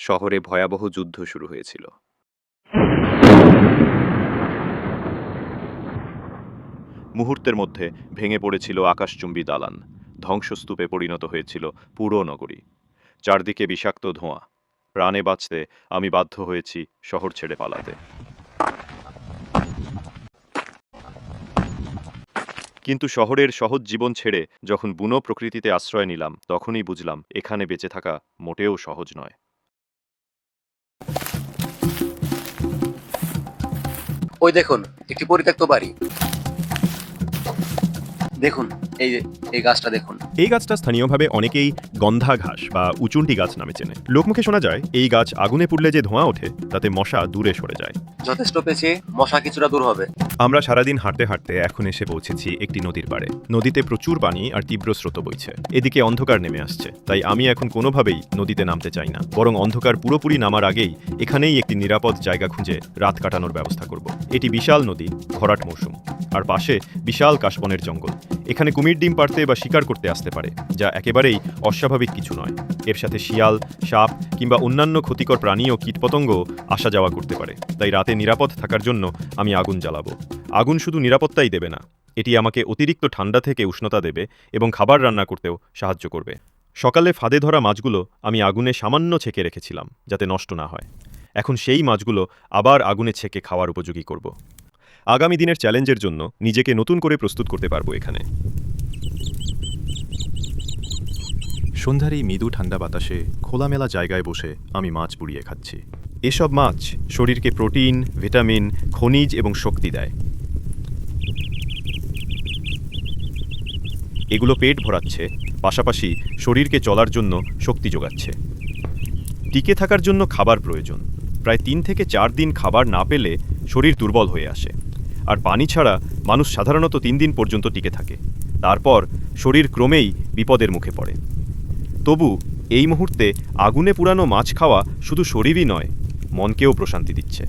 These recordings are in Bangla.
শহরে ভয়াবহ যুদ্ধ শুরু হয়েছিল। মুহূর্তের মধ্যে ভেঙে পড়েছিল আকাশচুম্বী দালান, ধ্বংসস্তূপে পরিণত হয়েছিল পুরো নগরী। চারদিকে বিষাক্ত ধোঁয়া। প্রাণে বাঁচতে আমি বাধ্য হয়েছি শহর ছেড়ে পালাতে। কিন্তু শহরের সহজ জীবন ছেড়ে যখন বুনো প্রকৃতিতে আশ্রয় নিলাম, তখনই বুঝলাম এখানে বেঁচে থাকা মোটেও সহজ নয়। ওই দেখুন, একটি পরিত্যক্ত বাড়ি। দেখুন, এই যে এই গাছটা দেখুন। এই গাছটা স্থানীয়ভাবে অনেকেই গন্ধা ঘাস বা উচুন্টি গাছ নামে চেনে। লোকমুখে শোনা যায় এই গাছ আগুনে পুড়লে যে ধোঁয়া ওঠে তাতে মশা দূরে সরে যায়। যথেষ্ট পেছে, মশা কিছুটা দূর হবে। আমরা সারাদিন হাঁটতে হাঁটতে এখন এসে পৌঁছেছি একটি নদীর পাড়ে। নদীতে প্রচুর পানি আর তীব্র স্রোত বইছে। এদিকে অন্ধকার নেমে আসছে, তাই আমি এখন কোনোভাবেই নদীতে নামতে চাই না। বরং অন্ধকার পুরোপুরি নামার আগেই এখানেই একটি নিরাপদ জায়গা খুঁজে রাত কাটানোর ব্যবস্থা করব। এটি বিশাল নদী, ভরাট মৌসুম, আর পাশে বিশাল কাশবনের জঙ্গল। এখানে কুমির ডিম পাড়তে বা শিকার করতে আসতে পারে, যা একেবারেই অস্বাভাবিক কিছু নয়। এর সাথে শিয়াল, সাপ কিংবা অন্যান্য ক্ষতিকর প্রাণী ও কীটপতঙ্গ আসা যাওয়া করতে পারে। তাই রাতে নিরাপদ থাকার জন্য আমি আগুন জ্বালাবো। আগুন শুধু নিরাপত্তাই দেবে না, এটি আমাকে অতিরিক্ত ঠান্ডা থেকে উষ্ণতা দেবে এবং খাবার রান্না করতেও সাহায্য করবে। সকালে ফাঁদে ধরা মাছগুলো আমি আগুনে সামান্য ছেঁকে রেখেছিলাম যাতে নষ্ট না হয়। এখন সেই মাছগুলো আবার আগুনে ছেঁকে খাওয়ার উপযোগী করব। আগামী দিনের চ্যালেঞ্জের জন্য নিজেকে নতুন করে প্রস্তুত করতে পারবো এখানে। সন্ধ্যার এই মৃদু ঠান্ডা বাতাসে খোলামেলা জায়গায় বসে আমি মাছ পুড়িয়ে খাচ্ছি। এসব মাছ শরীরকে প্রোটিন, ভিটামিন, খনিজ এবং শক্তি দেয়। এগুলো পেট ভরাচ্ছে, পাশাপাশি শরীরকে চলার জন্য শক্তি যোগাচ্ছে। টিকে থাকার জন্য খাবার প্রয়োজন। প্রায় 3 থেকে 4 দিন খাবার না পেলে শরীর দুর্বল হয়ে আসে। আর পানি ছাড়া মানুষ সাধারণত 3 দিন পর্যন্ত টিকে থাকে। তারপর শরীর ক্রমেই বিপদের মুখে পড়ে। তবু এই মুহূর্তে আগুনে পুরানো মাছ খাওয়া শুধু শরীরই নয়, মনকেও প্রশান্তি দিচ্ছে।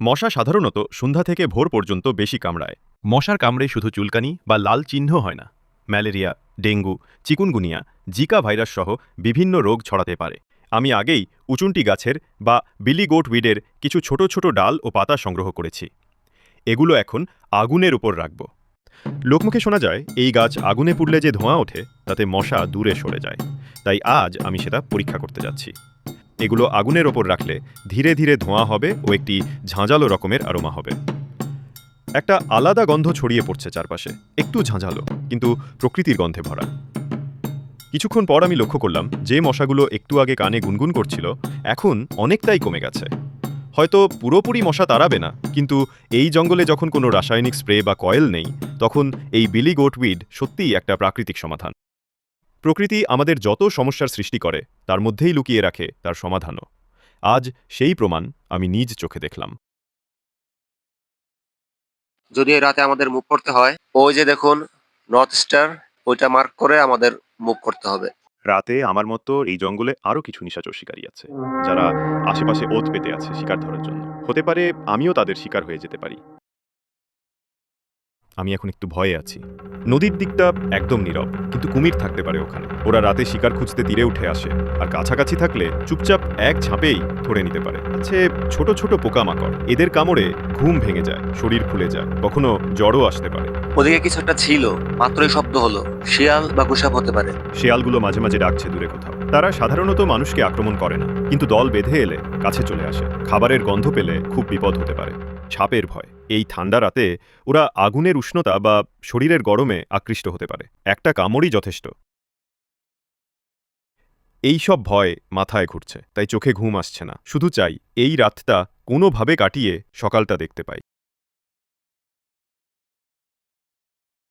মশা সাধারণত সন্ধ্যা থেকে ভোর পর্যন্ত বেশি কামড়ায়। মশার কামড়ে শুধু চুলকানি বা লাল চিহ্ন হয় না, malaria, dengue, chikungunya, Zika virus সহ বিভিন্ন রোগ ছড়াতে পারে। আমি আগেই উচুন্টি গাছের বা বিলি গোট উইডের কিছু ছোট ছোট ডাল ও পাতা সংগ্রহ করেছি। এগুলো এখন আগুনের উপর রাখব। লোকমুখে শোনা যায় এই গাছ আগুনে পুড়লে যে ধোঁয়া ওঠে তাতে মশা দূরে সরে যায়। তাই আজ আমি সেটা পরীক্ষা করতে যাচ্ছি। এগুলো আগুনের ওপর রাখলে ধীরে ধীরে ধোঁয়া হবে ও একটি ঝাঁঝালো রকমের আরোমা হবে। একটা আলাদা গন্ধ ছড়িয়ে পড়ছে চারপাশে, একটু ঝাঁঝালো কিন্তু প্রকৃতির গন্ধে ভরা। কিছুক্ষণ পর আমি লক্ষ্য করলাম যে মশাগুলো একটু আগে কানে গুনগুন করছিল এখন অনেকটাই কমে গেছে। হয়তো পুরোপুরি মশা তাড়াবে না, কিন্তু এই জঙ্গলে যখন কোনো রাসায়নিক স্প্রে বা কয়েল নেই, তখন এই বিলি গোট উইড সত্যিই একটা প্রাকৃতিক সমাধান। প্রকৃতি আমাদের যত সমস্যার সৃষ্টি করে তার মধ্যেই লুকিয়ে রাখে তার সমাধানও। আজ সেই প্রমাণ আমি নিজ চোখে দেখলাম। যদি এই রাতে আমাদের মুভ করতে হয়, ওই যে দেখুন নর্থ স্টার, ওইটা মার্ক করে আমাদের মুভ করতে হবে। রাতে আমার মতো এই জঙ্গলে আরও কিছু নিশাচর শিকারী আছে, যারা আশেপাশে ওত পেতে আছে শিকার ধরার জন্য। হতে পারে আমিও তাদের শিকার হয়ে যেতে পারি। আমি এখন একটু ভয়ে আছি। নদীর দিকটা একদম নীরব, কিন্তু কুমির থাকতে পারে ওখানে। ওরা রাতে শিকার খুঁজতে তীরে উঠে আসে, আর কাছাকাছি থাকলে চুপচাপ এক ঝাঁপেই ধরে নিতে পারে। আছে ছোট ছোট পোকামাকড়, এদের কামড়ে ঘুম ভেঙে যায়, শরীর ফুলে যায়, কখনো জ্বরও আসতে পারে। ওদিকে কিছু একটা ছিল, মাত্রই শব্দ হলো। শিয়াল বা গোসাপ হতে পারে। শেয়ালগুলো মাঝে মাঝে ডাকছে দূরে কোথাও। তারা সাধারণত মানুষকে আক্রমণ করে না, কিন্তু দল বেঁধে এলে কাছে চলে আসে। খাবারের গন্ধ পেলে খুব বিপদ হতে পারে। সাপের ভয়। এই ঠান্ডা রাতে ওরা আগুনের উষ্ণতা বা শরীরের গরমে আকৃষ্ট হতে পারে। একটা কামড়ই যথেষ্ট। এই সব ভয় মাথায় ঘুরছে, তাই চোখে ঘুম আসছে না। শুধু চাই এই রাতটা কোনোভাবে কাটিয়ে সকালটা দেখতে পাই।